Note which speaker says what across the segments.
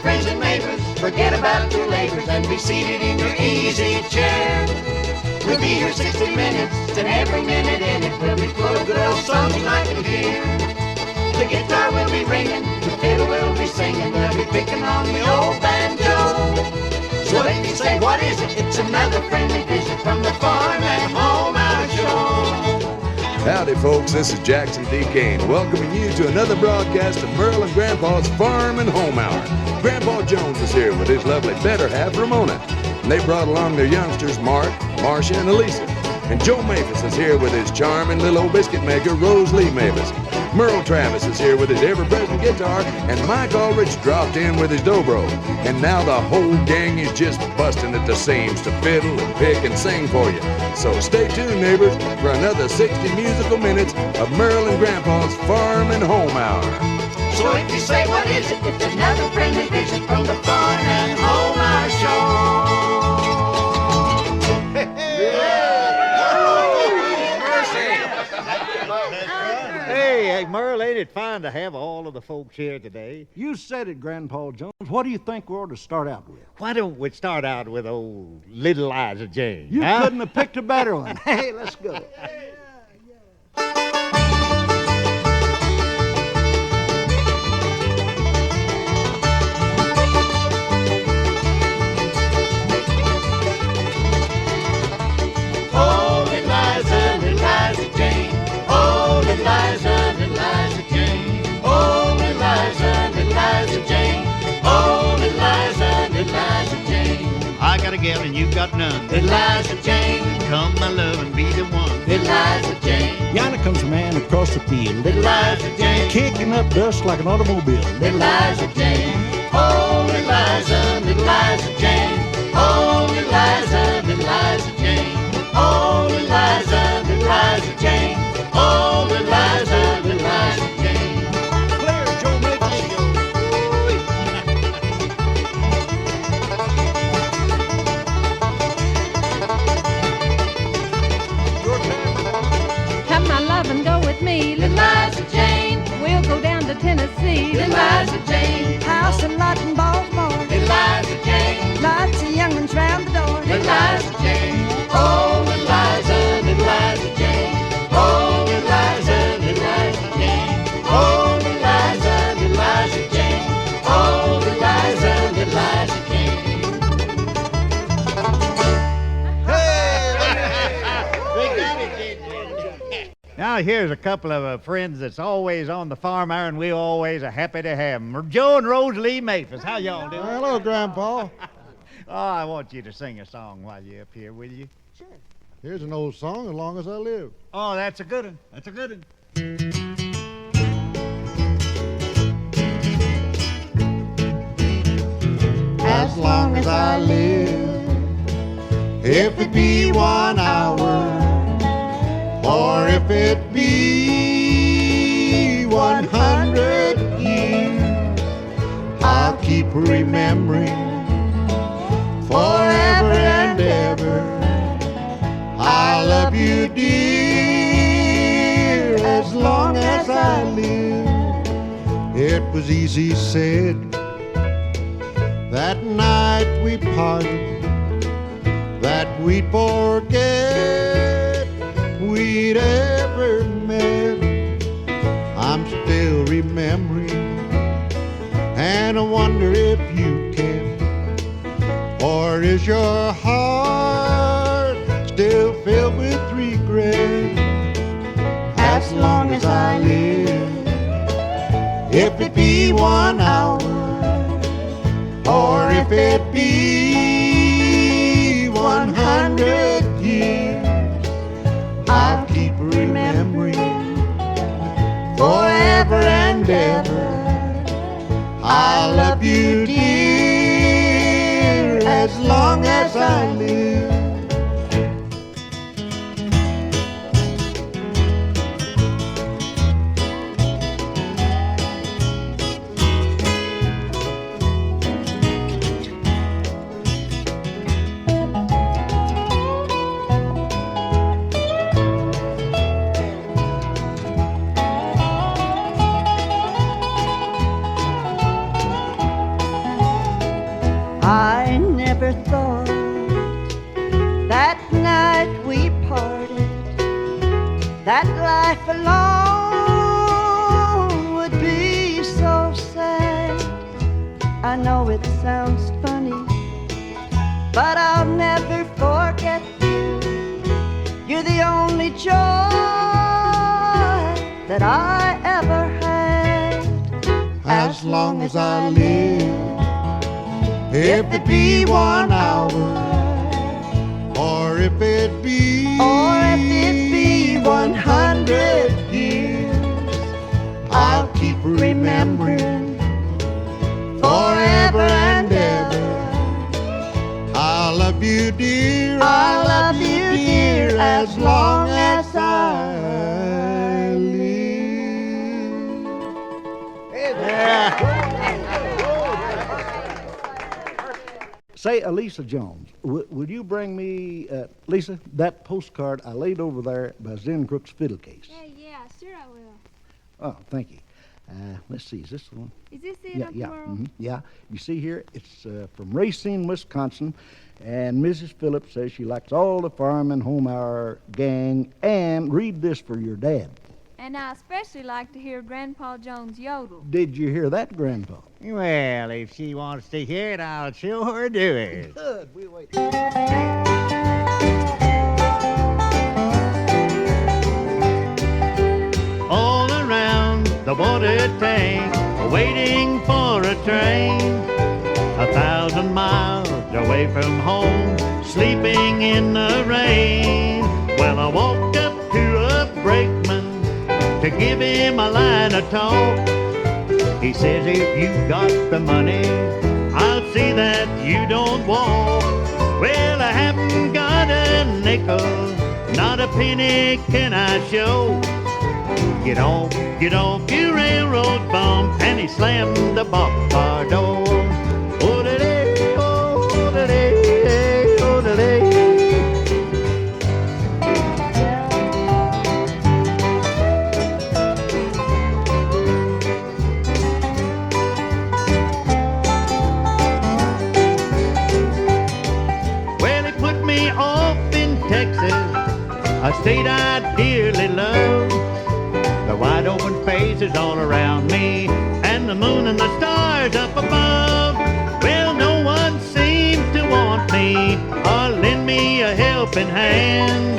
Speaker 1: friends and neighbors, forget about your labors and be seated in your easy chair. We'll be here 60 minutes, and every minute in it will be full of good old songs you like to hear. The guitar will be ringing, the fiddle will be singing, they'll be picking on the old banjo. So if you say, what is it? It's another friendly visit from the Farm and Home Hour Show.
Speaker 2: Howdy, folks. This is Jackson D. Kane, welcoming you to another broadcast of Merle and Grandpa's Farm and Home Hour. Grandpa Jones is here with his lovely better half, Ramona. And they brought along their youngsters, Mark, Marcia, and Elisa. And Joe Mavis is here with his charming little old biscuit maker, Rose Lee Mavis. Merle Travis is here with his ever-present guitar, and Mike Ulrich dropped in with his dobro. And now the whole gang is just busting at the seams to fiddle and pick and sing for you. So stay tuned, neighbors, for another 60 musical minutes of Merle and Grandpa's Farm and Home Hour.
Speaker 1: So if you say, what is it? It's another friendly visit from the Farm and Home Hour Show.
Speaker 3: Hey, Merle, ain't it fine to have all of the folks here today?
Speaker 4: You said it, Grandpa Jones. What do you think we ought to start out with?
Speaker 3: Why don't we start out with old little Liza Jane?
Speaker 4: You couldn't have picked a better one. Hey, let's go.
Speaker 3: I got a gal and you got none.
Speaker 1: Liza Jane,
Speaker 3: Come, my love, and be the one.
Speaker 1: Liza Jane,
Speaker 4: Yonder comes a man across the field,
Speaker 1: Liza Jane,
Speaker 4: kicking up dust like an automobile.
Speaker 1: Liza Jane, oh, Liza, Liza Jane, oh, Liza, Liza Jane, oh, Liza, Liza Jane, oh, Liza, Liza Jane.
Speaker 4: Clear, Joe Mavis.
Speaker 5: Come, my love, and go with me,
Speaker 1: Liza Jane,
Speaker 5: We'll go down to Tennessee.
Speaker 1: Liza Jane,
Speaker 5: House and lot in Baltimore.
Speaker 1: Liza Jane,
Speaker 5: Lots of young ones round the door.
Speaker 1: Liza Jane, oh, Liza, Liza Jane, oh, Liza, Liza Jane, oh, Liza, Liza Jane, oh, Liza, Liza Jane.
Speaker 3: Now, here's a couple of friends that's always on the farm hour, and we always are happy to have them. Joe and Rose Lee Mavis. How y'all doing?
Speaker 4: Hello, Grandpa.
Speaker 3: Oh, I want you to sing a song while you're up here, will you?
Speaker 4: Here's an old song, As Long As I Live.
Speaker 3: Oh, that's a good one. That's a good one.
Speaker 4: As long as I live, if it be 1 hour, or if it be 100 years, I'll keep remembering forever and ever. I love you, dear, as long as I live. It was easy said that night we parted, that we'd forget we'd ever met. I'm still remembering, and I wonder if you can, or is your heart still filled with regret? As long as I live, if it be 1 hour, or if it be 100 years, I'll keep remembering forever and ever. I love you, dear, as long as I live.
Speaker 5: that life alone would be so sad. I know it sounds funny, but I'll never forget you. You're the only joy that I ever had.
Speaker 4: As long as I live, if it be 1 hour, or if it be 100 years, I'll keep remembering forever and ever. I love you, dear. I love you, dear, as long as I live.
Speaker 6: Say, Lisa Jones, would you bring me, Lisa, that postcard I laid over there by Zen Crook's fiddle case?
Speaker 7: Yeah, sure I will.
Speaker 6: Oh, thank you. Let's see, is this the one?
Speaker 7: Is this it,
Speaker 6: Yeah,
Speaker 7: Uncle
Speaker 6: yeah,
Speaker 7: Merle?
Speaker 6: yeah. You see here, it's from Racine, Wisconsin, and Mrs. Phillips says she likes all the Farm and Home Hour gang, and read this for your dad.
Speaker 7: And I especially like to hear Grandpa Jones yodel.
Speaker 6: Did you hear that, Grandpa?
Speaker 3: Well, if she wants to hear it, I'll sure do it.
Speaker 6: Good, we'll wait.
Speaker 3: All around the water tank, waiting for a train. 1,000 miles away from home, sleeping in the rain. Well, I walked up to a brakeman to give him a line of talk. He says, if you've got the money, I'll see that you don't walk. Well, I haven't got a nickel, not a penny can I show. Get off, you railroad bum. And he slammed the boxcar door. Oh-da-day, oh-da-day, oh-da-day. Well, he put me off in Texas, a state I dearly love. The wide open faces all around me, and the moon and the stars up above. Well, no one seemed to want me or lend me a helping hand.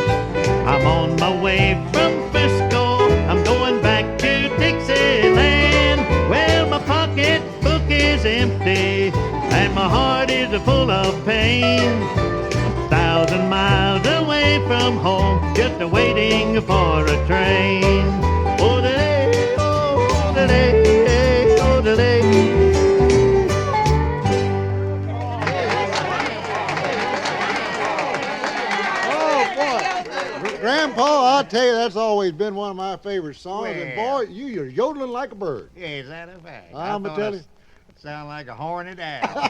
Speaker 3: I'm on my way from Frisco, I'm going back to Dixieland. Well, my pocketbook is empty, and my heart is full of pain. 1,000 miles away from home, just waiting for a train. Oh-da-day, oh-da-day, oh-da-day.
Speaker 4: Oh, boy. Grandpa, I'll tell you, that's always been one of my favorite songs. And, boy, you're yodeling like a bird.
Speaker 3: Yeah, is that a fact?
Speaker 4: I'm going to tell you.
Speaker 3: Sound like a horned owl.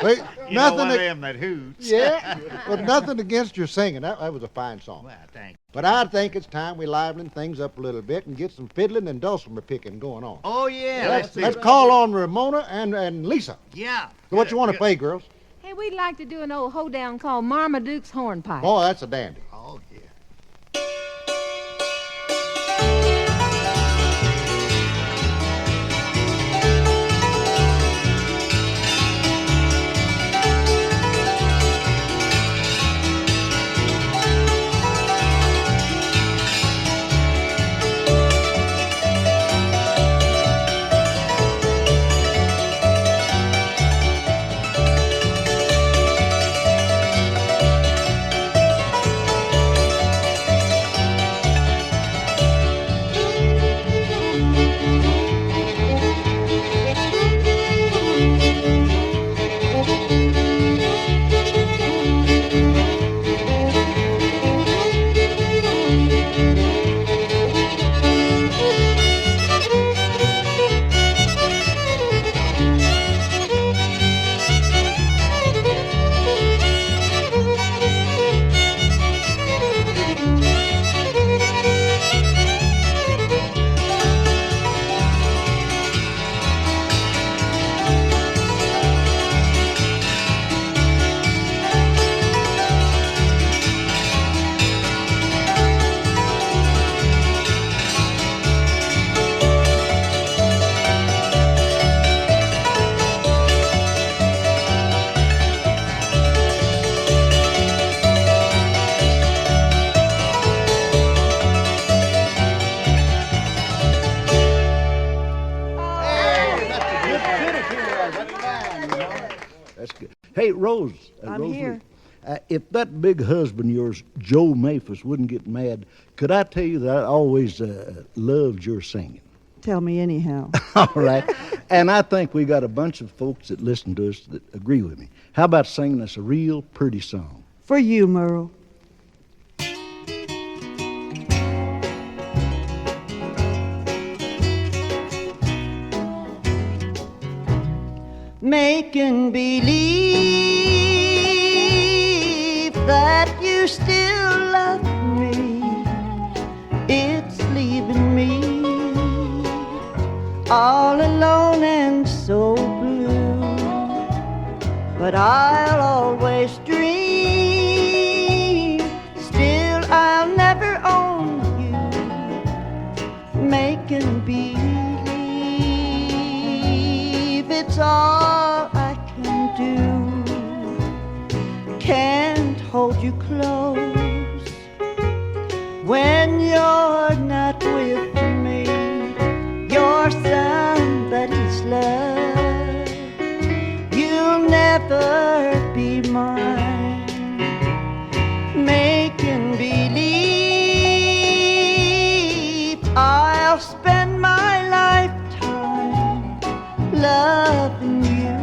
Speaker 4: Wait,
Speaker 3: You know, one
Speaker 4: nothing.
Speaker 3: of them that hoots.
Speaker 4: Yeah, but nothing against your singing. That was a fine song.
Speaker 3: Well, thank you.
Speaker 4: But I think it's time we liven things up a little bit and get some fiddling and dulcimer picking going on.
Speaker 3: Oh, yeah.
Speaker 4: Let's call on Ramona and Lisa.
Speaker 3: Yeah.
Speaker 4: So what you want to play, girls?
Speaker 5: Hey, we'd like to do an old hoedown called Marmaduke's Hornpipe.
Speaker 4: Boy, that's a dandy.
Speaker 3: Oh, yeah.
Speaker 6: That's good. Hey, Rose.
Speaker 5: I'm
Speaker 6: Rosalie,
Speaker 5: here.
Speaker 6: If that big husband of yours, Joe Maphis, wouldn't get mad, could I tell you that I always loved your singing?
Speaker 5: Tell me anyhow.
Speaker 6: All right. And I think we got a bunch of folks that listen to us that agree with me. How about singing us a real pretty song?
Speaker 5: For you, Merle. Making believe that you still love me, it's leaving me all alone and so blue. But I'll always dream, still I'll never own you. Making believe it's all I can do. Can't hold you close when you're not with me. You're somebody's love. You'll never be mine. Making believe I'll spend my lifetime loving you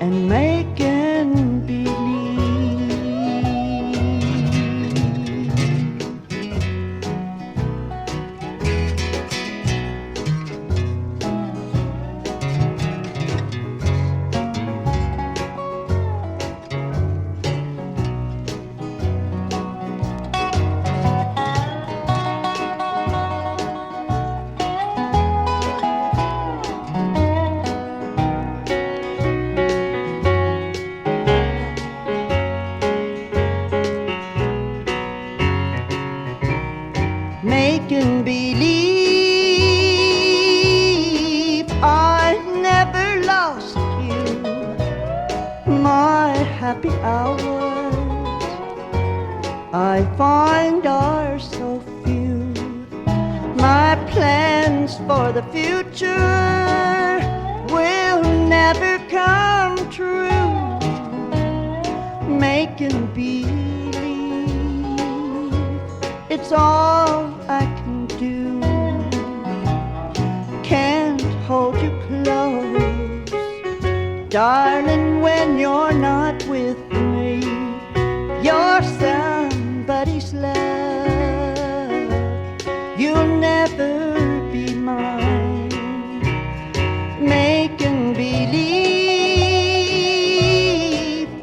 Speaker 5: and making believe. Making believe I never lost you. My happy hours I find are so few. My plans for the future will never come true. Making believe it's all I can do. Can't hold you close, darling, when you're not with me. You're somebody's love. You'll never be mine. Making believe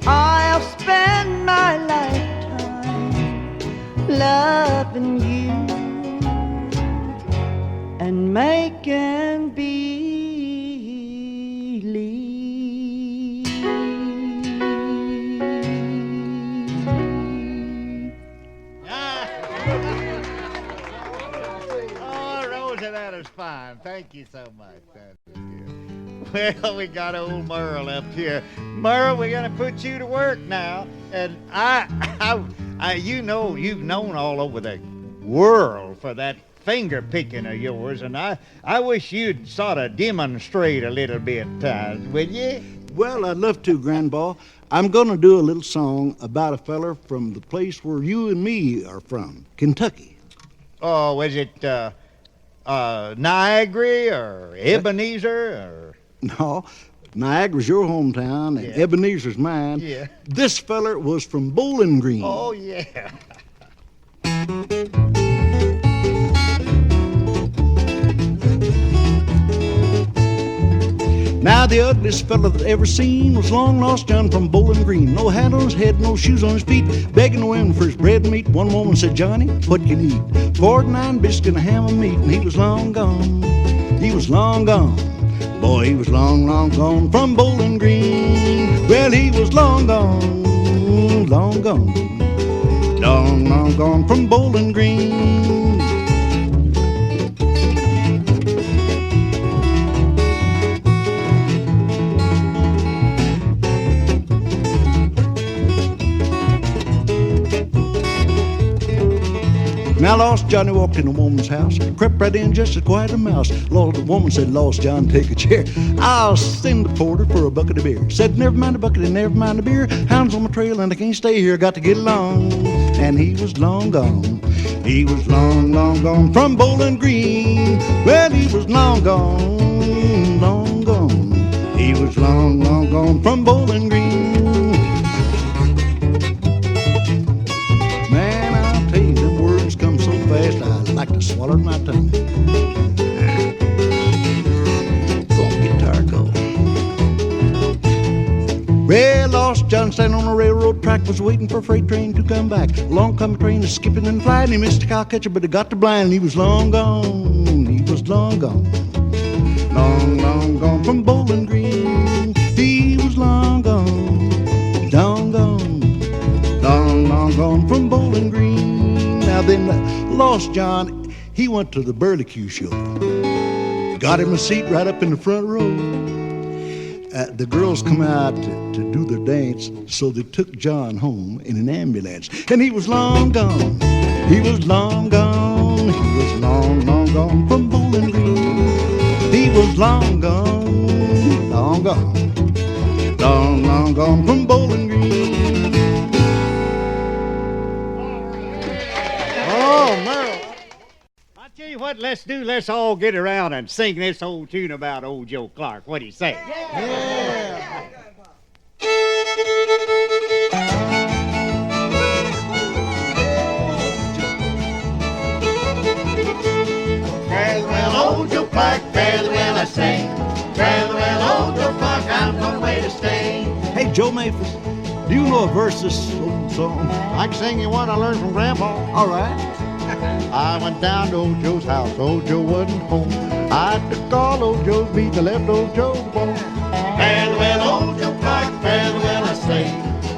Speaker 5: I'll spend my lifetime loving you and making believe.
Speaker 3: Oh, Rosa, that is fine. Thank you so much. That was good. Well, we got old Merle up here. Merle, we're gonna put you to work now. And you know, you've known all over the world for that finger picking of yours, and I wish you'd sort of demonstrate a little bit, will you?
Speaker 6: Well, I'd love to, Grandpa. I'm going to do a little song about a feller from the place where you and me are from, Kentucky.
Speaker 3: Oh, was it Niagara or Ebenezer or?
Speaker 6: No, Niagara's your hometown and
Speaker 3: Yeah.
Speaker 6: Ebenezer's mine.
Speaker 3: Yeah.
Speaker 6: This feller was from Bowling Green.
Speaker 3: Oh, yeah.
Speaker 6: Now the ugliest fella that ever seen was long lost John from Bowling Green. No hat on his head, no shoes on his feet, begging the women for his bread and meat. One woman said, "Johnny, what you need?" 49 biscuits and a ham of meat, and he was long gone. He was long gone. Boy, he was long, long gone from Bowling Green. Well, he was long gone, long gone, long, long gone from Bowling Green. Now Lost Johnny walked in a woman's house, crept right in just as quiet as a mouse. Lord, the woman said, Lost John, take a chair. I'll send the porter for a bucket of beer. Said, never mind the bucket and never mind the beer. Hounds on my trail and I can't stay here, got to get along. And he was long gone. He was long, long gone from Bowling Green. Well, he was long gone, long gone. He was long, long gone from Bowling Green. Man, I'll tell you, them words come so fast, I like to swallow my tongue. Go on, guitar, go. Well, Lost John standing on a railroad track was waiting for a freight train to come back. Along come a train is skipping and flying. He missed a cow catcher, but he got the blind. He was long gone. He was long gone. Long, long gone from Bowling Green. He was long gone. Long gone. Long, long gone from Bowling Green. Now then, Lost John, he went to the Burlicue show. Got him a seat right up in the front row. The girls come out to do their dance, so they took John home in an ambulance. And he was long gone. He was long gone. He was long, long gone from Bowling Green. He was long gone, long gone, long, long gone from Bowling Green.
Speaker 3: Oh, Merle. I tell you what, let's all get around and sing this old tune about old Joe Clark. What do you say?
Speaker 4: Yeah.
Speaker 1: Fare thee well, old Joe Clark, fare thee well, I say. Fare thee well, old Joe Clark, I'm going away to stay.
Speaker 6: Hey, Joe Maphis, do you know a verse of this old song?
Speaker 3: I can sing you one I learned from Grandpa.
Speaker 6: All right.
Speaker 3: I went down to old Joe's house, old Joe wasn't home. I took all old Joe's meat and left old Joe alone.
Speaker 1: Fare thee well, old Joe Clark, fare thee well, I say.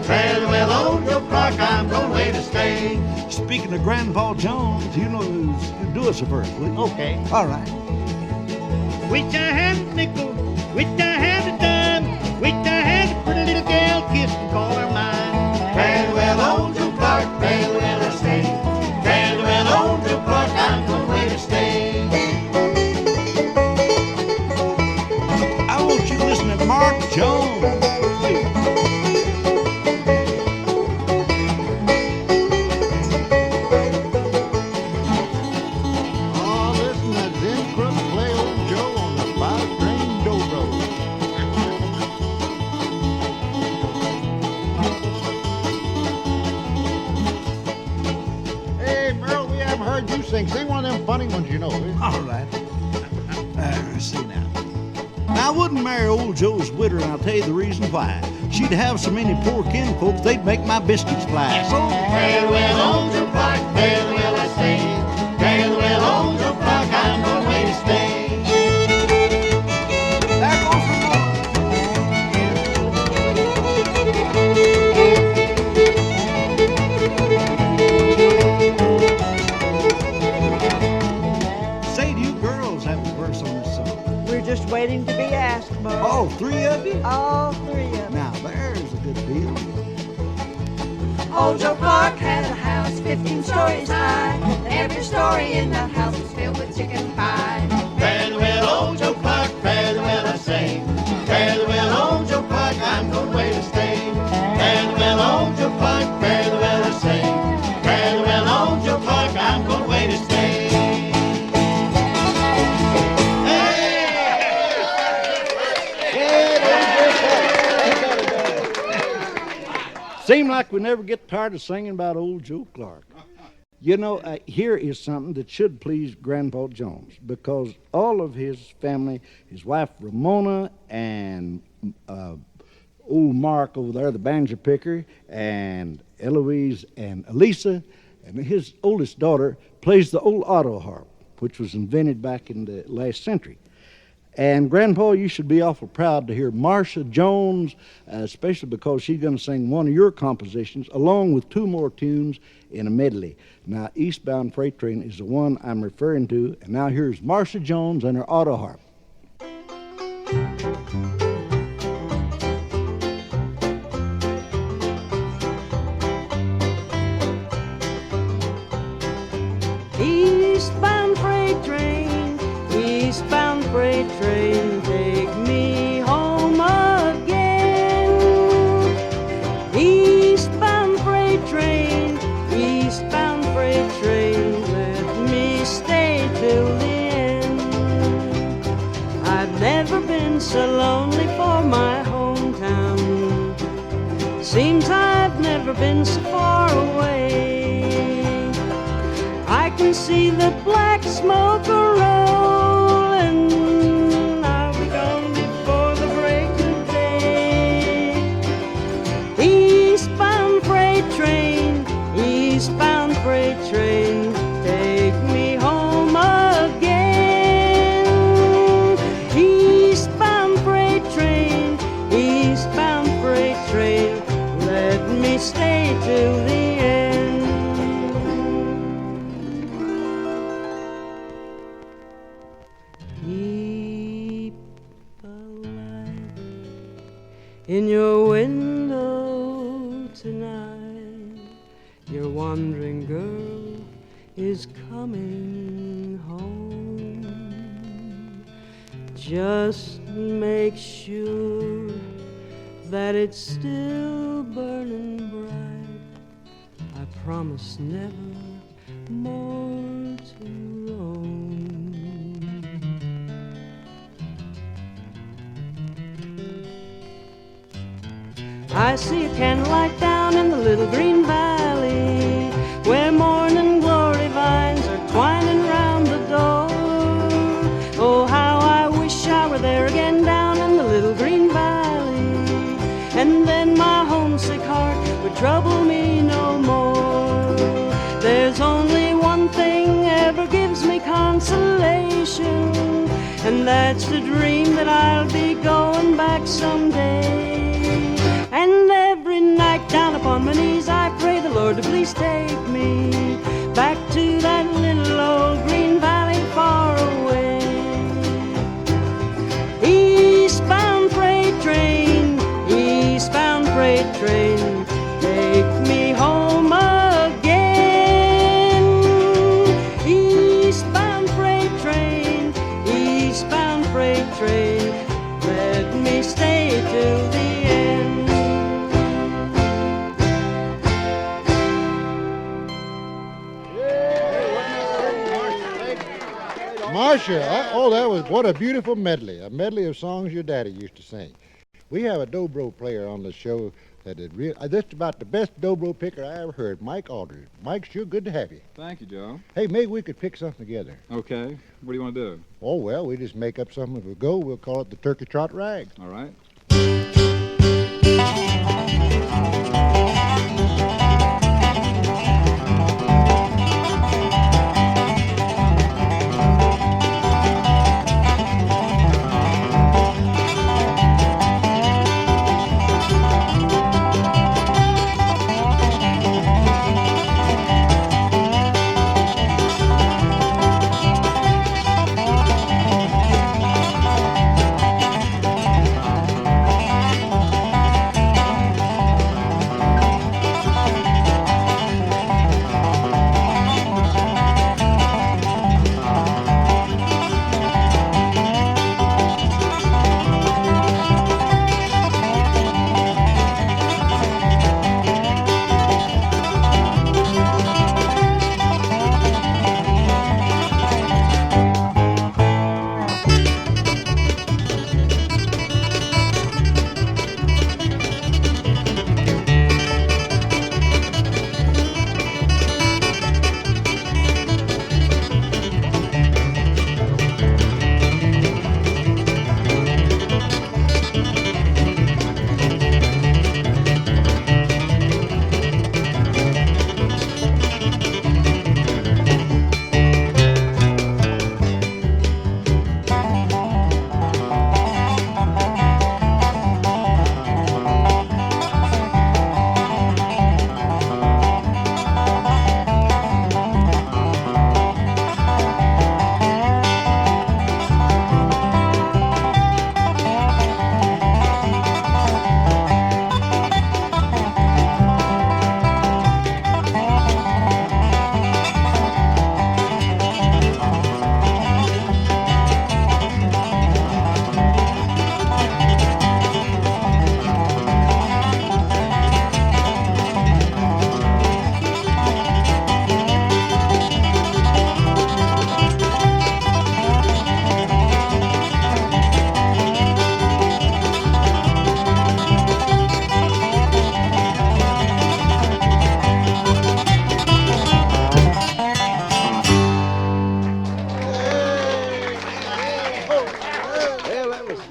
Speaker 1: Fare thee well, old Joe Clark, I'm going away to stay.
Speaker 6: Speaking of Grandpa Jones, you know, do us a verse, will you?
Speaker 3: Okay.
Speaker 6: All right.
Speaker 3: Wish I had a nickel, wish I had a dime, wish I had a pretty little gal kiss and call her mine.
Speaker 1: Fare thee well, old Joe Clark, fare thee well, I say. Fare thee well, old Joe Clark, I'm going away to stay.
Speaker 6: I want you to listen to Mark Jones.
Speaker 3: Oh, listen to Zen Crook play old Joe on the five-string dobro. Hey, Merle, we haven't heard you sing. Sing one of them funny ones you know.
Speaker 6: All right. Let's see now. I wouldn't marry old Joe's widow, and I'll tell you the reason why. She'd have so many poor kinfolks, they'd make my biscuits fly. So,
Speaker 1: Fare thee well, old Joe Clark, fare thee well, I say. Fare thee well, old Joe Clark, I'm going away to stay.
Speaker 6: there goes Say, do you girls have a verse on this song?
Speaker 5: We're just waiting to be asked, Merle.
Speaker 6: All three of you?
Speaker 5: All three of them.
Speaker 6: Now, there's a good deal.
Speaker 7: Old Joe Clark had a house 15 stories high, and every story in that house was filled with chicken pie.
Speaker 1: Fare thee well, old Joe Clark, fare thee well, I say. Fare thee well, old Joe Clark, I'm going away to stay. Fare thee well, old Joe Clark, fare thee well, I say. Fare thee well, old Joe Clark, I'm going away to stay.
Speaker 6: Seem like we never get tired of singing about old Joe Clark. You know, here is something that should please Grandpa Jones, because all of his family, his wife Ramona and old Mark over there, the banjo picker, and Eloise and Elisa, and his oldest daughter plays the old auto harp, which was invented back in the last century. And Grandpa, you should be awful proud to hear Marcia Jones, especially because she's going to sing one of your compositions along with two more tunes in a medley. Now, Eastbound Freight Train is the one I'm referring to, and now here's Marcia Jones and her auto harp.
Speaker 5: freight train, take me home again. Eastbound freight train, eastbound freight train, let me stay till the end. I've never been so lonely for my hometown. Seems I've never been so far away. I can see the black smoke a-rolling. I'll be gone before the break of day. Eastbound freight train, eastbound freight train, take me home again. Eastbound freight train, eastbound freight train, let me stay till the end. Keep a light in your window tonight. Your wandering girl is coming home. Just make sure that it's still burning bright. I promise never more to roam. I see a candlelight down in the little green valley, where morning glory vines are twining round the door. Oh, how I wish I were there again down in the little green valley, and then my homesick heart would trouble me no more. There's only one thing ever gives me consolation, and that's the dream that I'll be going back someday. And every night down upon my knees I pray the Lord to please take me back to that little old green valley far away. Eastbound freight train, eastbound freight train, take me home again. Eastbound freight train, eastbound freight train, let me stay till the end.
Speaker 4: Marcia, what a beautiful medley. A medley of songs your daddy used to sing. We have a dobro player on the show that is just about the best dobro picker I ever heard, Mike Aldridge. Mike, sure good to have you.
Speaker 8: Thank you, Joe.
Speaker 4: Hey, maybe we could pick something together.
Speaker 8: Okay. What do you want to do?
Speaker 4: Oh, well, we just make up something as we go. We'll call it the Turkey Trot Rag.
Speaker 8: All right.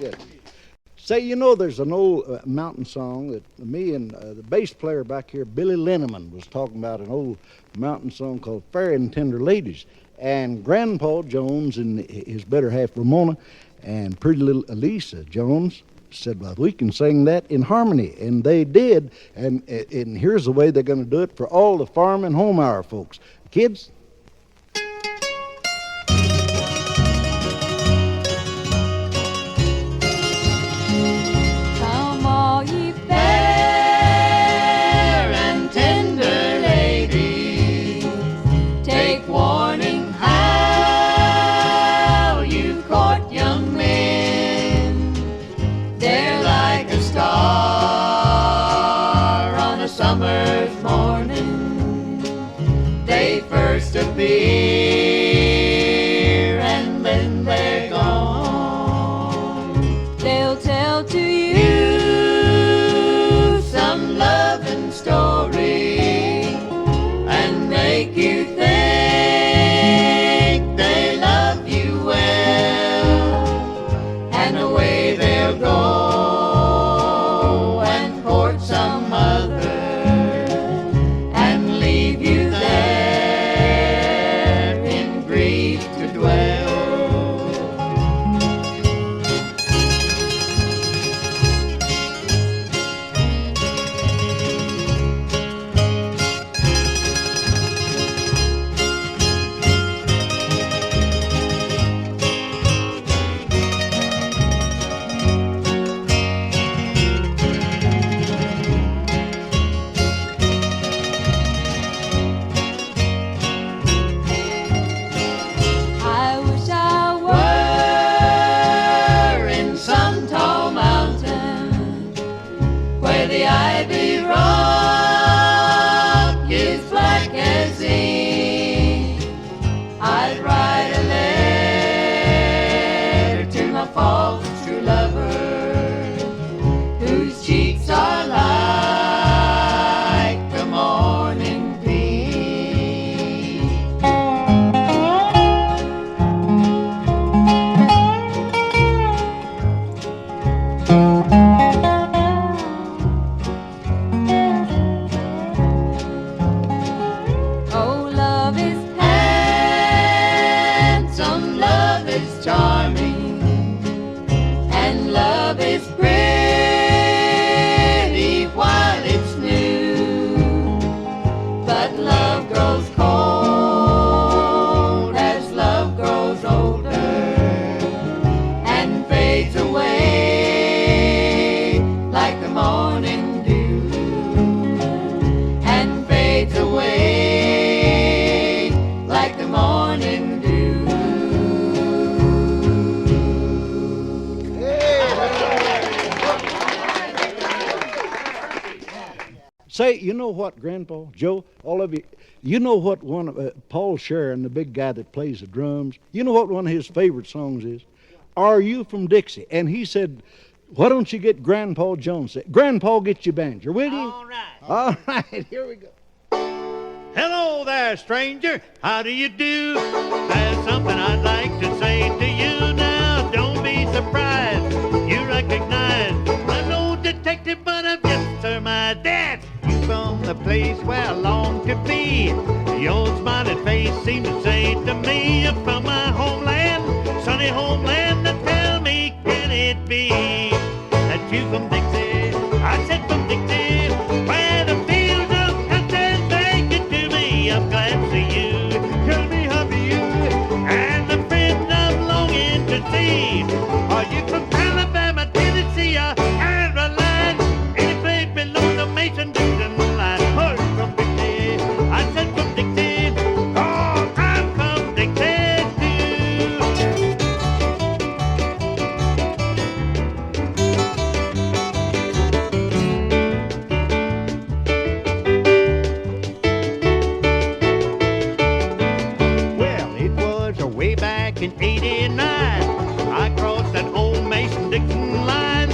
Speaker 6: Yes. Say, you know, there's an old mountain song that me and the bass player back here, Billy Linneman, was talking about, an old mountain song called Ferry and Tender Ladies. And Grandpa Jones and his better half, Ramona, and pretty little Elisa Jones said, well, we can sing that in harmony. And they did. And here's the way they're going to do it for all the farm and home hour folks. Kids,
Speaker 7: Come all ye fair and tender ladies, take warning how you court young men. They're like a star on a summer's morning. They first appear and then they're gone. They'll tell to you some loving story and make you think they love you well, and away they'll go and court some other and leave you there in grief to dwell. I wish I were in some tall mountain where the ivy rock is black as ink. I'd write a letter to my false true lover, whose cheeks are like the morning pink. Oh, love is handsome, love is charming, and love is pretty while it's new. But love grows cold as love grows older and fades away like the morning dew, and fades away like the morning dew.
Speaker 6: say, you know what, Grandpa, Joe, all of you, you know what one of Paul Sharon, the big guy that plays the drums, you know what one of his favorite songs is? Are You From Dixie? And he said, why don't you get Grandpa Jones? Grandpa, get your banjo, will you?
Speaker 3: All right.
Speaker 6: All right, here we go.
Speaker 3: Hello there, stranger. How do you do? There's something I'd like to say to you now. Don't be surprised. You recognize I'm no detective, but I've just surmised that you from the place where I long to be. Your smiling face seems to say to me, you're from my homeland, sunny homeland. Now tell me, can it be that you from Dixie? I said from Dixie, where the fields of country take it to me. I'm glad to see you. Tell me how do you and the friend I'm longing to see. Are you from Alabama, Tennessee, or Caroline? Any place below the Mason-Dixon line? Or from Dixie? I said from Dixie. Oh, I'm from Dixie too. Well, it was way back in '89. I crossed that old Mason-Dixon line.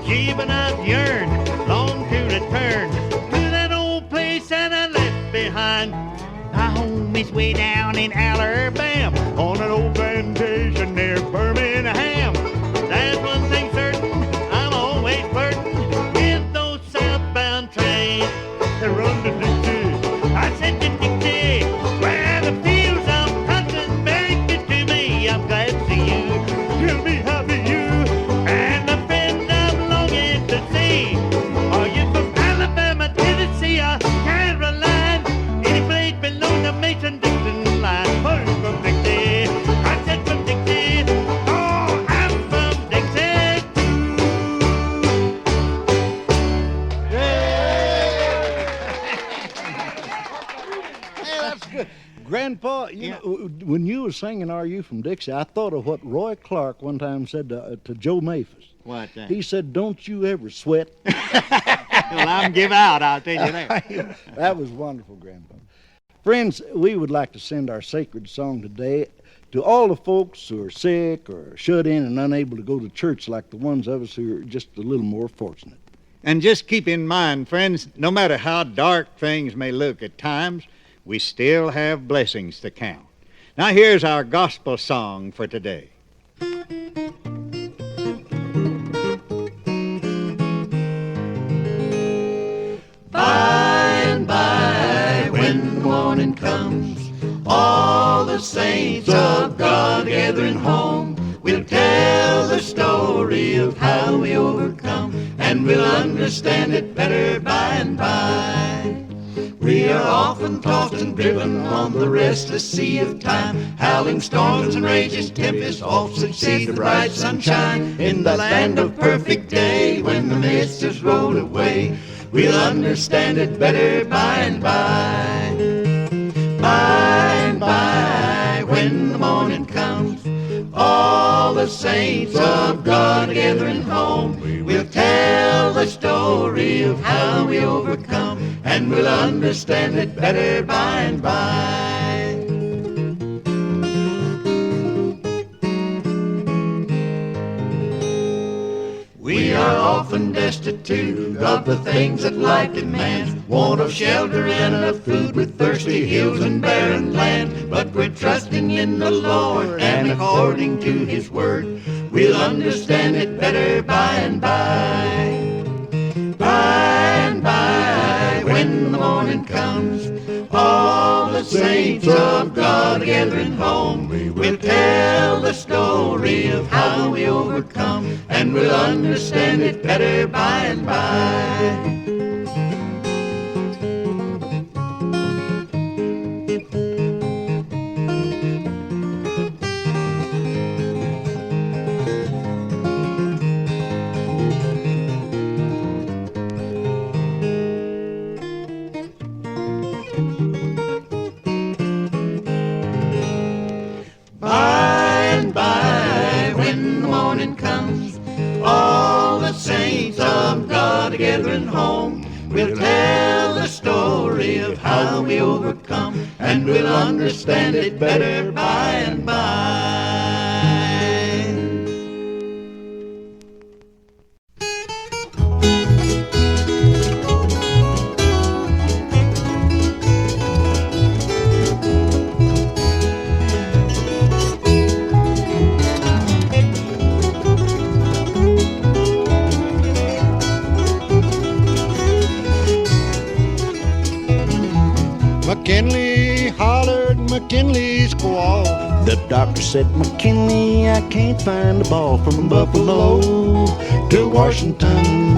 Speaker 3: Gee, but I've yearned long to return to that old place that I left behind. My home is way down in Alabama on an old plantation near Birmingham. There's one thing
Speaker 6: Grandpa, you know, when you were singing "Are You From Dixie," I thought of what Roy Clark one time said to Joe Maphis.
Speaker 3: What's that?
Speaker 6: He said, "Don't you ever sweat."
Speaker 3: Well, I'm give out, I'll tell you that.
Speaker 6: That was wonderful, Grandpa. Friends, we would like to send our sacred song today to all the folks who are sick or shut in and unable to go to church, like the ones of us who are just a little more fortunate.
Speaker 3: And just keep in mind, friends, no matter how dark things may look at times, we still have blessings to count. Now here's our gospel song for today.
Speaker 1: By and by, when the morning comes, all the saints of God gathering home, we'll tell the story of how we overcome, and we'll understand it better by and by. We are often tossed and driven on the restless sea of time, howling storms and raging tempests oft succeed the bright sunshine. In the land of perfect day, when the mist has rolled away, we'll understand it better by and by. By and by, when the morning comes, all the saints of God gathering home, we'll tell the story of how we overcome, and we'll understand it better by and by. We are often destitute of the things that life demands, want of shelter and of food with thirsty hills and barren land. But we're trusting in the Lord, and according to His word, we'll understand it better by and by. By and by, when the morning comes, all the saints of God gathering home, we'll tell the story of how we overcome, and we'll understand it better by and by. Gathering home, we'll tell the story of how we overcome, and we'll understand it better by and by.
Speaker 4: McKinley hollered, McKinley squalled.
Speaker 6: The doctor said, "McKinley, I can't find the ball from Buffalo to Washington."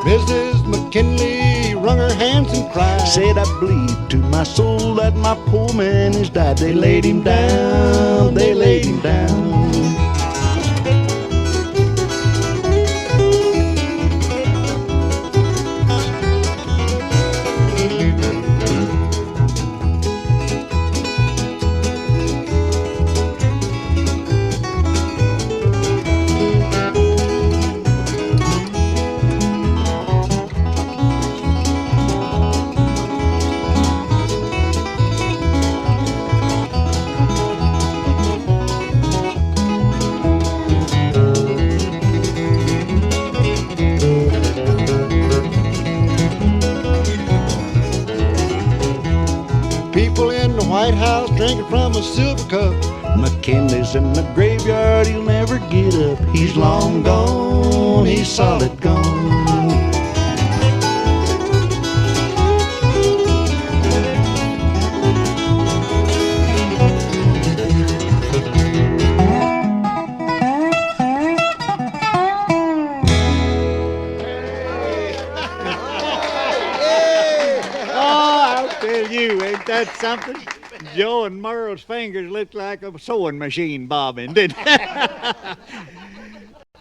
Speaker 4: Mrs. McKinley wrung her hands and cried.
Speaker 6: Said, "I bleed to my soul that my poor man has died." They laid him down, they laid him down.
Speaker 4: People in the White House drinking from a silver cup.
Speaker 6: McKinley's in the graveyard, he'll never get up. He's long gone, he's solid gone.
Speaker 3: Ain't that something? Joe and Merle's fingers looked like a sewing machine bobbing, didn't they?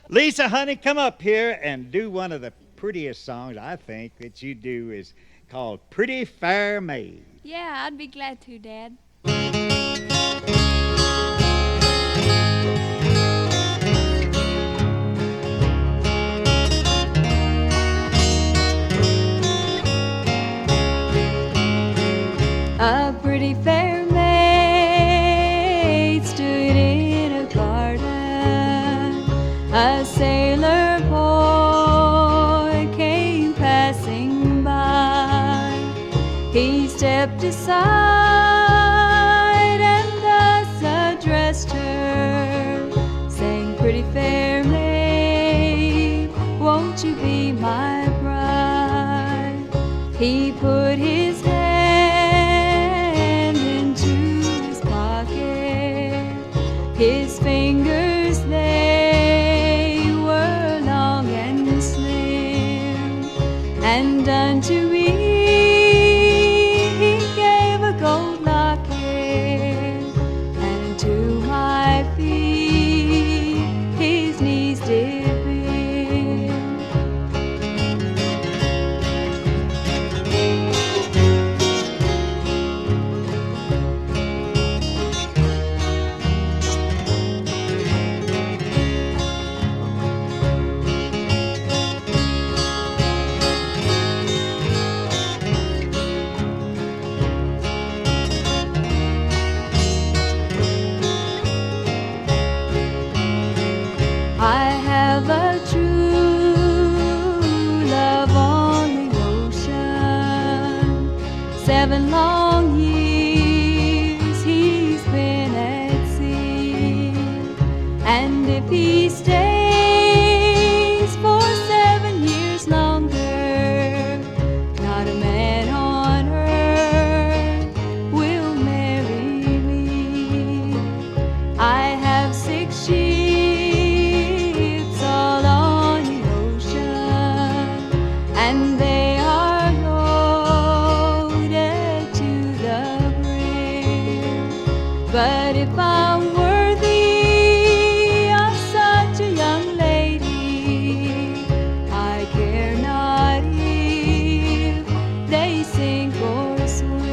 Speaker 3: Lisa, honey, come up here and do one of the prettiest songs I think that you do is called Pretty Fair Maid.
Speaker 9: Yeah, I'd be glad to, Dad.
Speaker 5: A pretty fair maid stood in a garden. A sailor boy came passing by. He stepped aside and thus addressed her, saying, "Pretty fair maid, won't you be my bride?" He put his hand his fingers, they were long and slim, and unto me he gave a gold locket, and to my feet his knees did bend. I have a true love on the ocean. 7 long years he's been at sea, and if he stays for 7 years longer, not a man on earth will marry me. I have 6 ships all on the ocean, and they are loaded to the brim. But if I'm worthy of such a young lady, I care not if they sink or swim.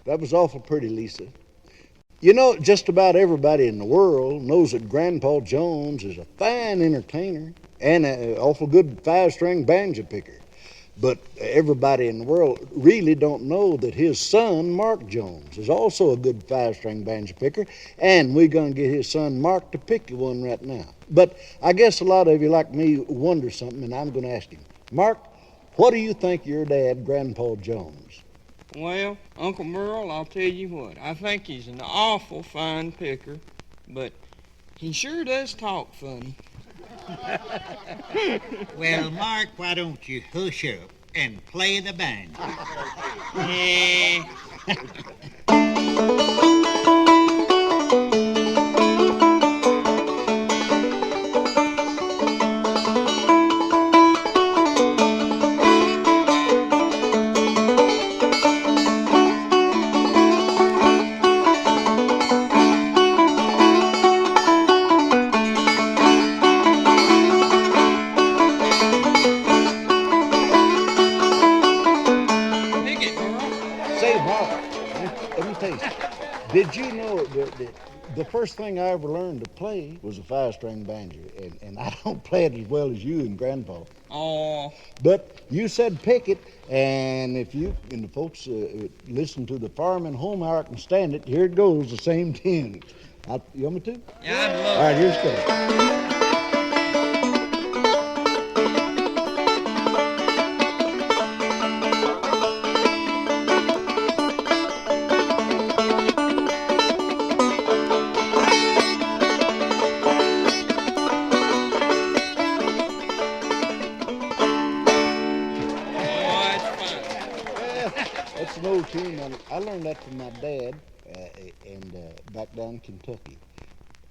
Speaker 6: That was awful pretty, Lisa. You know, just about everybody in the world knows that Grandpa Jones is a fine entertainer and an awful good 5-string banjo picker. But everybody in the world really don't know that his son, Mark Jones, is also a good 5-string banjo picker, and we're going to get his son, Mark, to pick you one right now. But I guess a lot of you, like me, wonder something, and I'm going to ask him. Mark, what do you think your dad, Grandpa Jones?
Speaker 10: Well, Uncle Merle, I'll tell you what. I think he's an awful fine picker, but he sure does talk funny.
Speaker 11: Well, Mark, why don't you hush up and play the banjo?
Speaker 10: Yeah.
Speaker 6: Did you know that the first thing I ever learned to play was a 5-string banjo, and I don't play it as well as you and Grandpa.
Speaker 10: Oh,
Speaker 6: But you said pick it, and if you and the folks listen to the Farm and Home Hour can stand it, here it goes, the same tune. You want me to?
Speaker 10: yeah, I'd love
Speaker 6: All right, here's go. That's an old tune. I learned that from my dad, back down in Kentucky.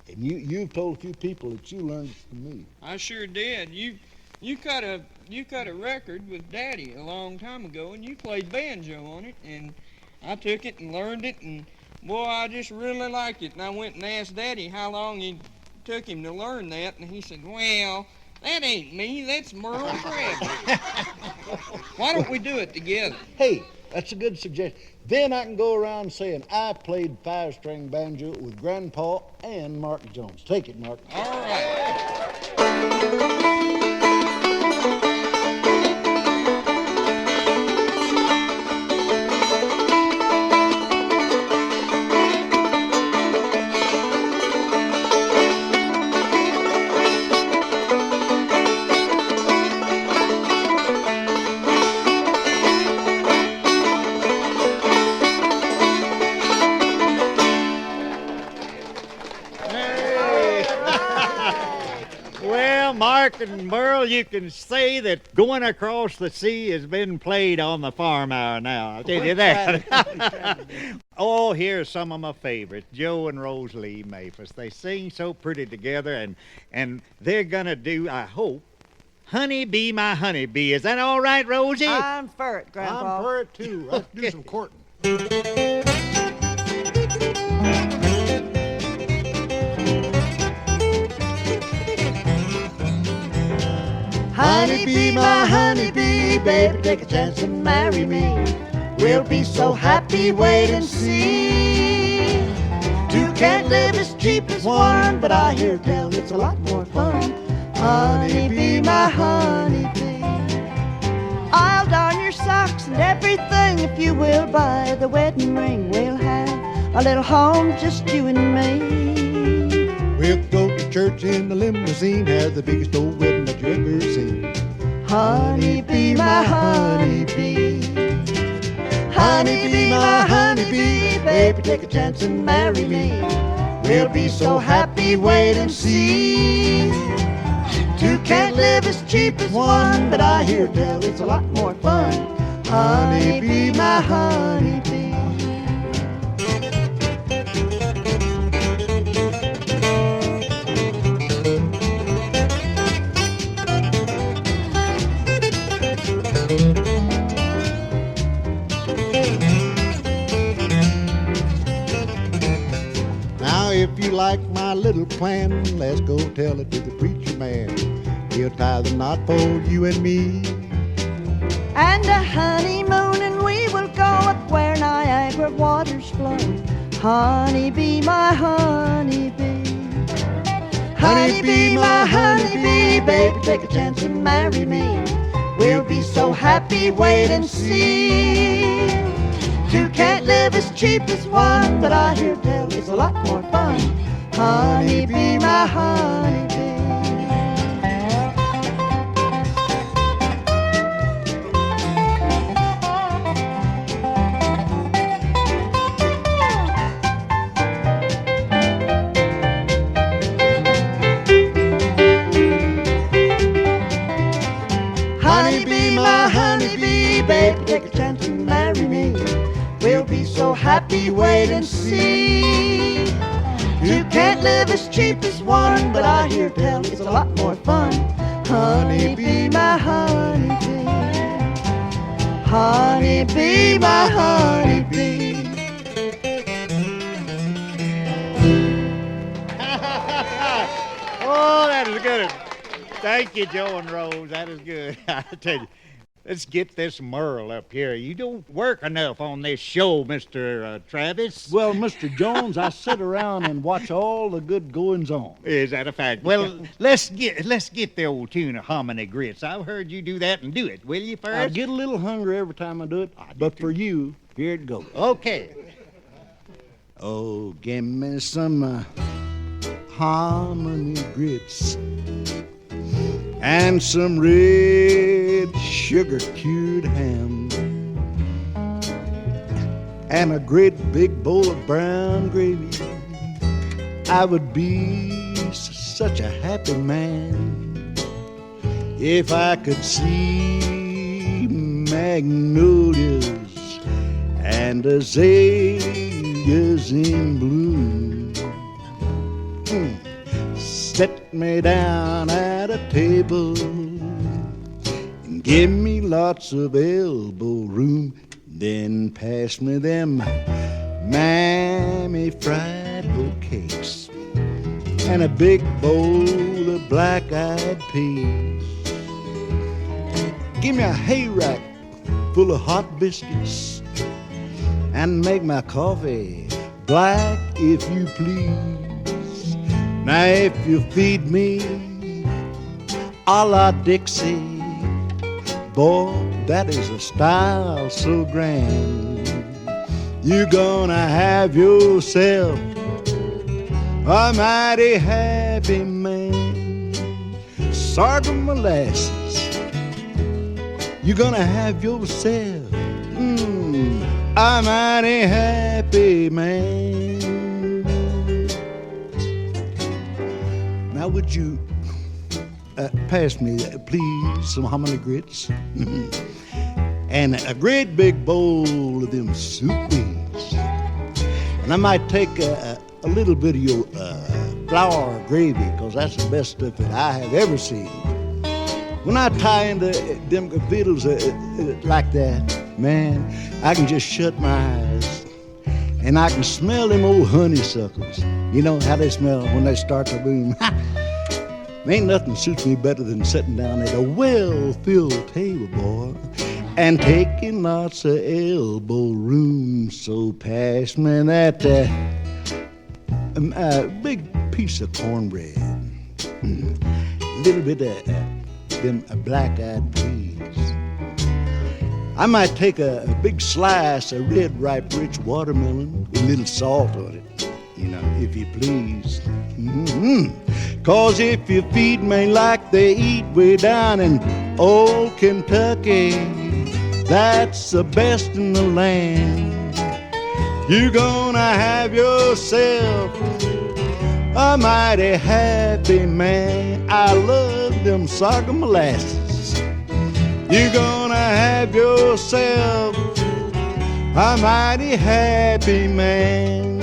Speaker 6: And you've told a few people that you learned it from me.
Speaker 10: I sure did. You cut a record with Daddy a long time ago, and you played banjo on it, and I took it and learned it, and boy, I just really liked it. And I went and asked Daddy how long it took him to learn that, and he said, "Well, that ain't me. That's Merle Crabbe." Why don't we do it together?
Speaker 6: Hey, that's a good suggestion. Then I can go around saying I played 5-string banjo with Grandpa and Mark Jones. Take it, Mark.
Speaker 10: All right.
Speaker 3: Mark and Merle, you can say that Goin Across the Sea has been played on the Farm Hour now. I'll tell you that. Oh, here's some of my favorites, Joe and Rosalie Maphis. They sing so pretty together, and they're going to do, I hope, Honey Be My Honeybee. Is that all right, Rosie?
Speaker 5: I'm for it, Grandpa.
Speaker 4: I'm for it, too. Let's do some courting.
Speaker 5: Honey, be my honeybee, baby, take a chance and marry me. We'll be so happy, wait and see. Two can't live as cheap as one, but I hear tell it's a lot more fun. Honey, be my honeybee. I'll darn your socks and everything if you will buy the wedding ring. We'll have a little home, just you and me.
Speaker 4: We'll go to church in the limousine, have the biggest old wedding that you ever seen.
Speaker 5: Honey, be my honeybee. Honey, be my honeybee. Baby, take a chance and marry me. We'll be so happy, wait and see. Two can't live as cheap as one, but I hear tell it's a lot more fun. Honey, be my honeybee.
Speaker 4: Now, if you like my little plan, let's go tell it to the preacher man. He'll tie the knot for you and me.
Speaker 5: And a honeymoon, and we will go up where Niagara waters flow. Honey, be my honeybee. Honey, be my honeybee. Baby, take a chance and marry me. We'll be so happy, wait and see. Two can't live as cheap as one, but I hear tell it's a lot more fun. Honey, be my honeybee. Honey, be my honeybee. Baby, take a chance and marry me. We'll be so happy, wait and see. You can't live as cheap as one, but I hear tell it's a lot more fun. Honey, be my honeybee. Honey, be my honeybee.
Speaker 3: Oh, that is good. Thank you, Joe and Rose. That is good. I tell you.
Speaker 11: let's get this Merle up here. You don't work enough on this show, Mr. Travis.
Speaker 6: Well, Mr. Jones, I sit around and watch all the good goings on.
Speaker 11: Is that a fact? Well, let's get the old tune of Hominy Grits. I've heard you do that, and do it, will you, first?
Speaker 6: I get a little hungry every time I do it, but for you, here it goes.
Speaker 11: Okay.
Speaker 6: Oh, give me some Hominy Grits and some red sugar-cured ham and a great big bowl of brown gravy. I would be such a happy man if I could see magnolias and azaleas in bloom. Set me down at a table and give me lots of elbow room. Then pass me them mammy fried oat cakes and a big bowl of black-eyed peas. Give me a hay rack full of hot biscuits and make my coffee black if you please. Now if you feed me a la Dixie, boy, that is a style so grand. You're gonna have yourself a mighty happy man. Sorghum molasses, you're gonna have yourself a mighty happy man. Now would you pass me, please, some hominy grits and a great big bowl of them soup beans. And I might take a little bit of your flour gravy, because that's the best stuff that I have ever seen. When I tie into them fiddles like that, man, I can just shut my eyes and I can smell them old honeysuckles. You know how they smell when they start to boom. Ain't nothing suits me better than sitting down at a well-filled table, boy, and taking lots of elbow room. So pass me that big piece of cornbread, a little bit of them black-eyed peas. I might take a big slice of red, ripe, rich watermelon with a little salt on it, you know, if you please. 'Cause if you feed me like they eat way down in old Kentucky, that's the best in the land. You're gonna have yourself a mighty happy man. I love them sorghum molasses. You're gonna have yourself a mighty happy man.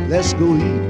Speaker 6: Let's go eat.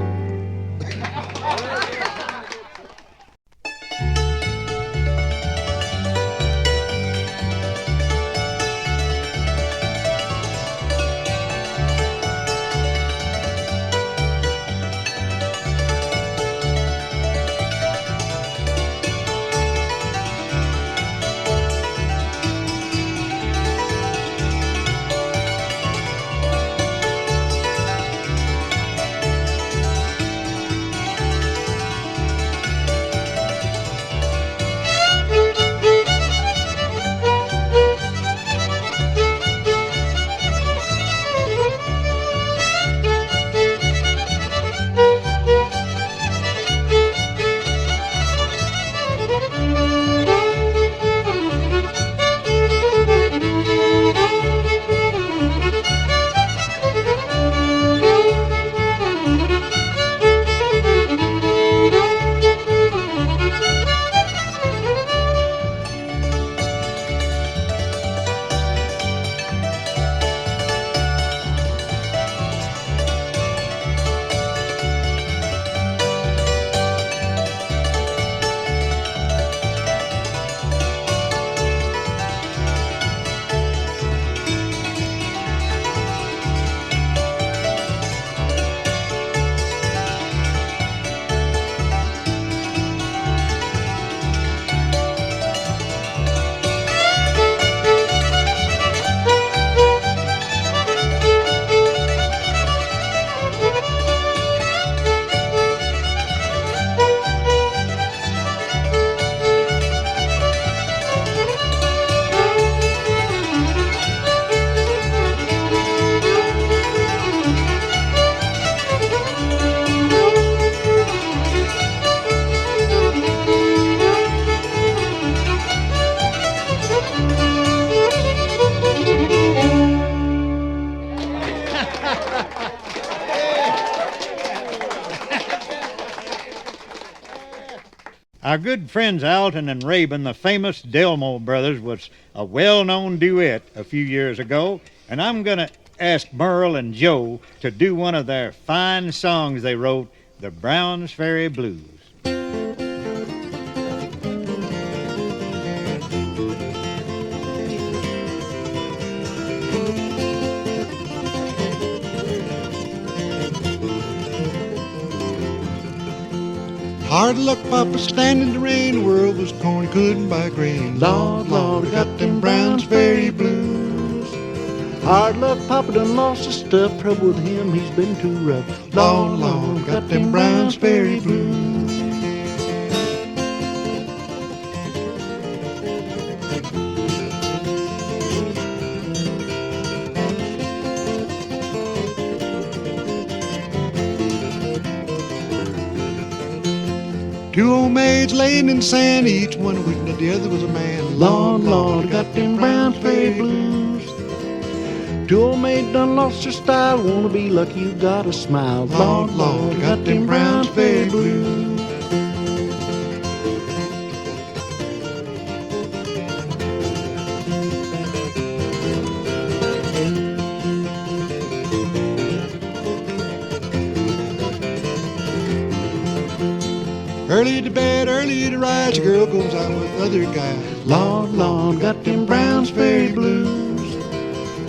Speaker 3: Our good friends Alton and Rabin, the famous Delmo brothers, was a well-known duet a few years ago, and I'm going to ask Merle and Joe to do one of their fine songs they wrote, the Browns Ferry Blues.
Speaker 6: Hard luck, Papa, standing in the rain. The world was corn, couldn't buy grain. Lord, Lord, I got them Browns Ferry blues. Hard luck, Papa done lost his stuff. Trouble with him, he's been too rough. Lord, Lord, got them Browns Ferry blues. Two old maids laying in sand, each one a weakness, the other was a man. Lord, Lord, got them Browns Ferry blues. Two old maids done lost their style, wanna be lucky, you gotta smile. Lord, Lord, got them Browns Ferry blues. Early to bed, early to rise, the girl goes out with other guys. Lord, Lord, got them Browns Ferry blues.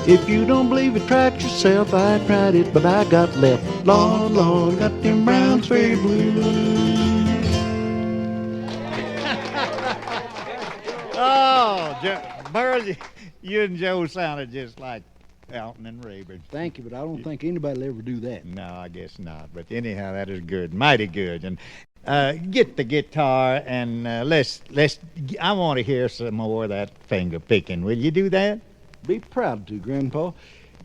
Speaker 6: If you don't believe it, try it yourself. I tried it, but I got left. Lord, Lord, got them Browns Ferry blues.
Speaker 3: Merle, you and Joe sounded just like Alton and Rayburn.
Speaker 6: Thank you, but I don't think anybody will ever do that.
Speaker 3: No, I guess not. But anyhow, that is good, mighty good. And get the guitar and I want to hear some more of that finger picking. Will you do that?
Speaker 6: Be proud to, Grandpa.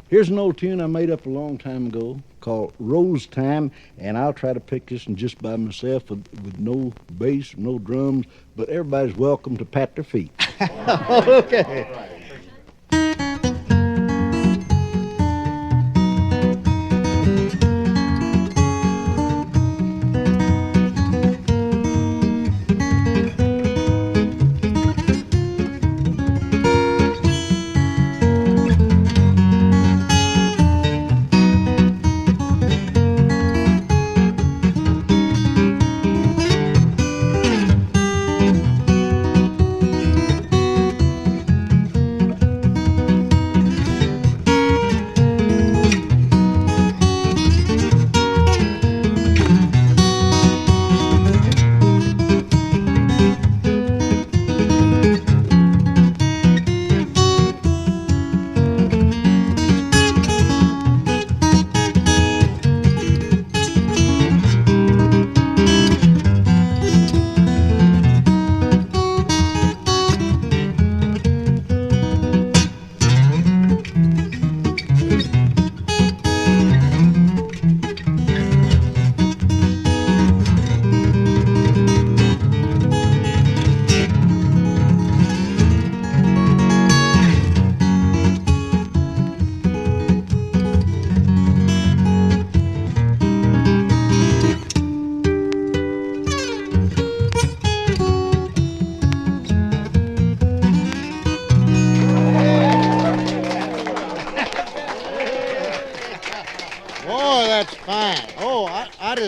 Speaker 6: Here's an old tune I made up a long time ago called Rose Time, and I'll try to pick this one just by myself with no bass, no drums, but everybody's welcome to pat their feet.
Speaker 3: Okay.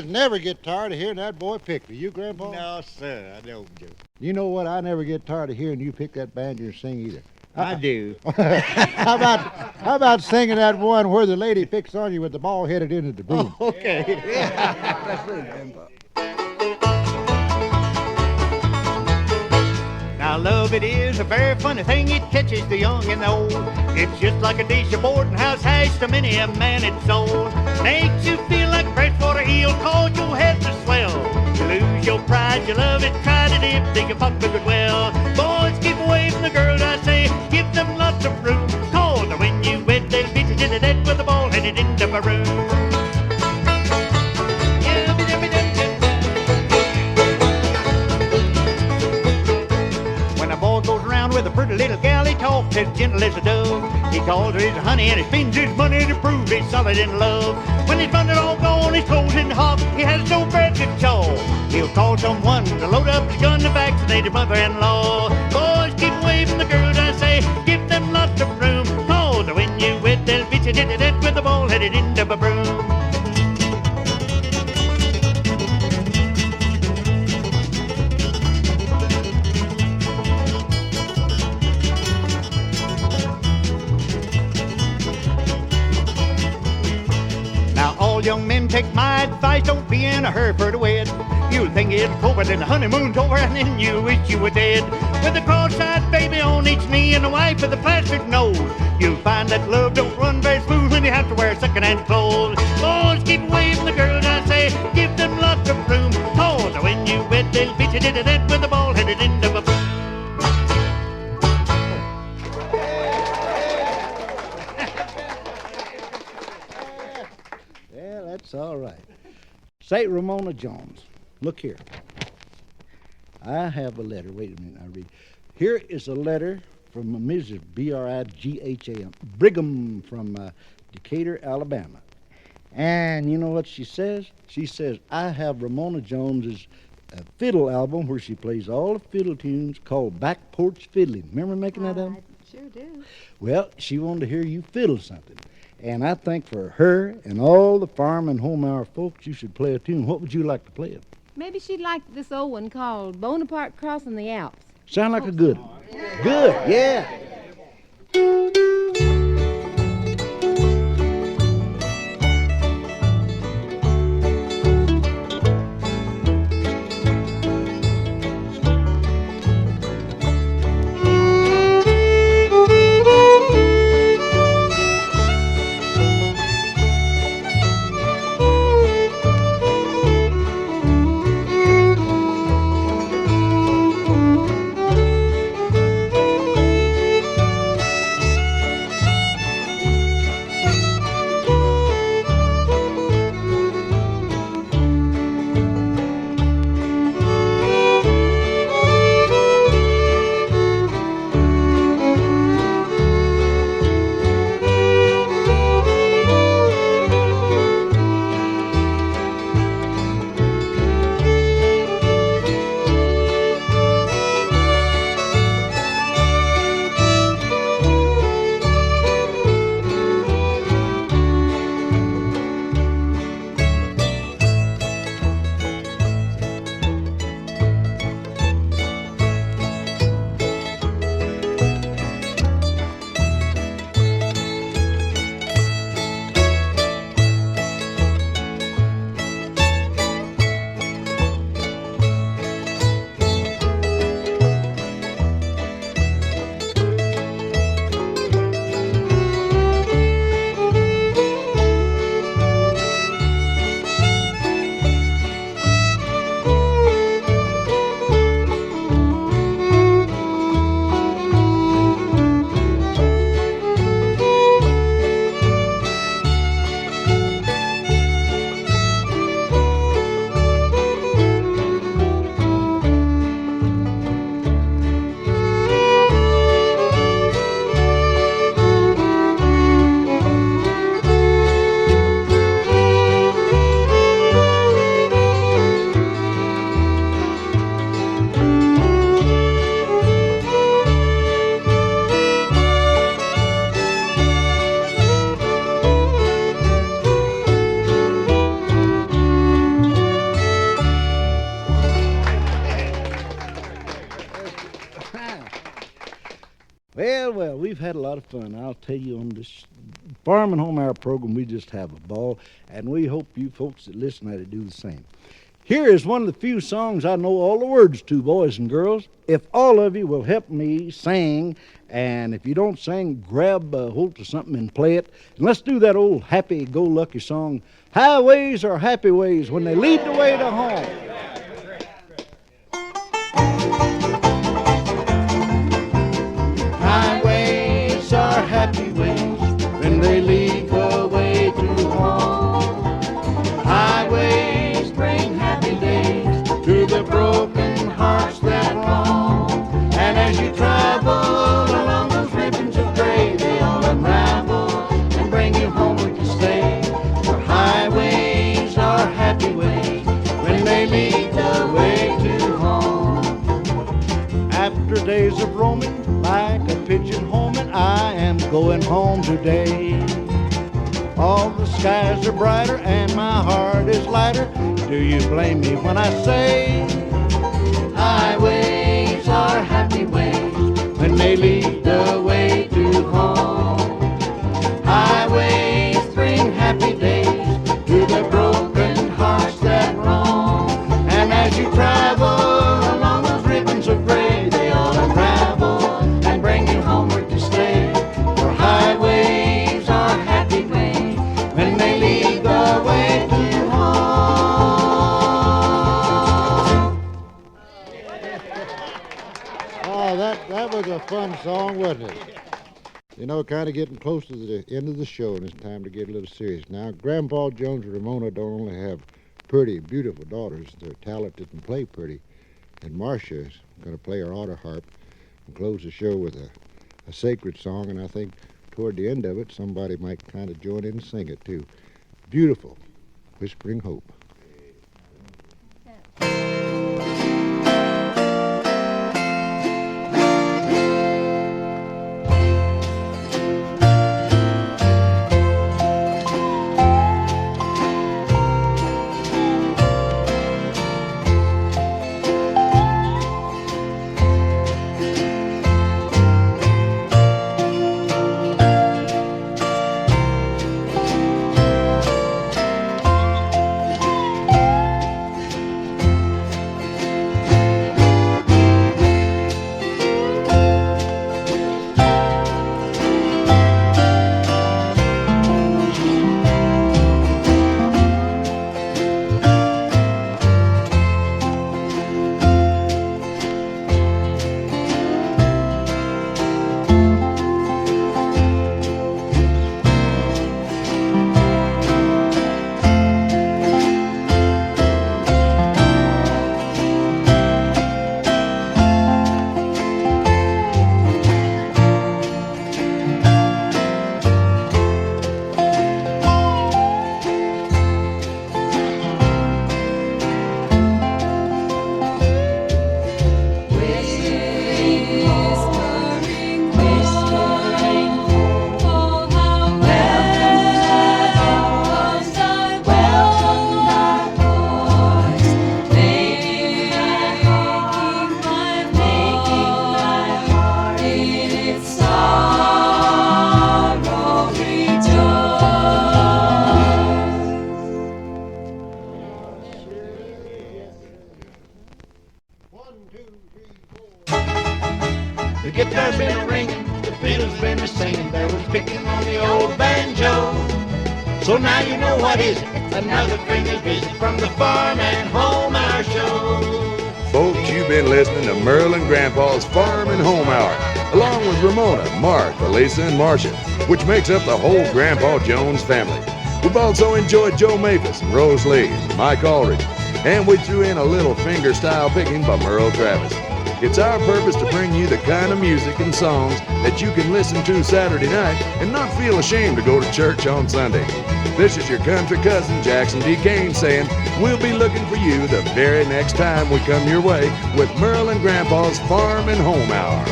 Speaker 4: Never get tired of hearing that boy pick. Do you, Grandpa?
Speaker 3: No, sir, I don't, Joe.
Speaker 4: You know what? I never get tired of hearing you pick that banjo and sing either.
Speaker 3: I do.
Speaker 4: How about singing that one where the lady picks on you with the ball headed into the broom?
Speaker 3: Oh, okay.
Speaker 6: That's it, Grandpa.
Speaker 3: Now, love, it is a very funny thing. It catches the young and the old. It's just like a dish of boarding house hash to many a man it's sold. Makes you feel like freshwater eel, cause your head's a swell. You lose your pride, you love it, try to dip, dig a fuck the good well. Boys, keep away from the girls, I say, give them lots of room. Cause when you wed, they'll beat you to the dead with the ball headed into my room. When a boy goes around with a pretty little gal, he talks walks as gentle as a dove. He calls her his honey and he spends his money to prove he's solid in love. When his money's all gone, his clothes in the hop, he has no bread to chaw. He'll call someone to load up his gun to vaccinate his mother-in-law. Boys, keep away from the girls, I say, give them lots of room. Cause when you wet, they'll beat you dit with a ball-headed end of a broom. Young men, take my advice, don't be in a hurry for to wed. You'll think it's over, then the honeymoon's over, and then you wish you were dead. With a cross-eyed baby on each knee and a wife with a plastered nose, you'll find that love don't run very smooth when you have to wear second-hand clothes. Boys, keep away from the girls, I say, give them lots of room. Cause when you wed, they'll beat you dit with a ball-headed end of a broom.
Speaker 6: That's all right. Say, Ramona Jones, look here. I have a letter. Wait a minute, I'll read. Here is a letter from Mrs. Brigham, Brigham from Decatur, Alabama. And you know what she says? She says, I have Ramona Jones's fiddle album where she plays all the fiddle tunes called Back Porch Fiddling. Remember making that album?
Speaker 12: I sure do.
Speaker 6: Well, she wanted to hear you fiddle something. And I think for her and all the farm and home hour folks, you should play a tune. What would you like to play it?
Speaker 12: Maybe she'd like this old one called Bonaparte Crossing the Alps.
Speaker 6: Sound like a good one. Good, yeah. Well, we've had a lot of fun. I'll tell you, on this Farm and Home Hour program, we just have a ball, and we hope you folks that listen to it do the same. Here is one of the few songs I know all the words to, boys and girls. If all of you will help me sing, and if you don't sing, grab a hold of something and play it. And let's do that old happy-go-lucky song, Highways Are Happy Ways When They Lead the Way to Home. Highways are happy ways when they lead the way to home. Highways bring happy days to the broken hearts that roam. And as you travel along those ribbon going home today. All the skies are brighter and my heart is lighter. Do you blame me when I say highways are happy ways when they lead the way to home? Highways bring happy days to the broken hearts that roam. And as you travel along those ribbons of gray, they all unravel and bring you homeward to stay. For highways are happy ways when they lead the way to home.
Speaker 4: Oh, that was a fun song, wasn't it? You know, kind of getting close to the end of the show, and it's time to get a little serious. Now, Grandpa Jones and Ramona don't only have pretty, beautiful daughters. They're talented and play pretty. And Marcia is going to play her auto harp and close the show with a sacred song, and I think toward the end of it, somebody might kind of join in and sing it, too. Beautiful, Whispering Hope.
Speaker 6: The guitar's been a-ringing, the fiddle's been a-singing, there was picking on the old banjo. So now you know what is it, another finger visit from the Farm and Home Hour Show.
Speaker 2: Folks, you've been listening to Merle and Grandpa's Farm and Home Hour, along with Ramona, Mark, Liza, and Marcia, which makes up the whole Grandpa Jones family. We've also enjoyed Joe Mavis and Rose Lee and Mike Aldridge, and we threw in a little finger-style picking by Merle Travis. It's our purpose to bring you the kind of music and songs that you can listen to Saturday night and not feel ashamed to go to church on Sunday. This is your country cousin, Jackson D. Kane, saying we'll be looking for you the very next time we come your way with Merle and Grandpa's Farm and Home Hour.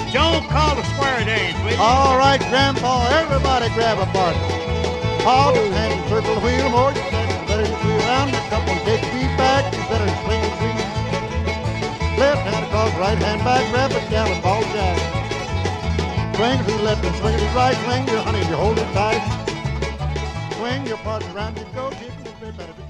Speaker 11: Joe, call the square dance, will you?
Speaker 4: All right, Grandpa, everybody grab a partner. Paul, just hand and circle the wheel more. You better swing around, a couple take a beat back. You better swing and swing. Left hand across, right hand back, grab it down and ball jack. Swing to the left and swing to the right, swing your honey, you hold it tight. Swing your partner around, you go, kick it, better be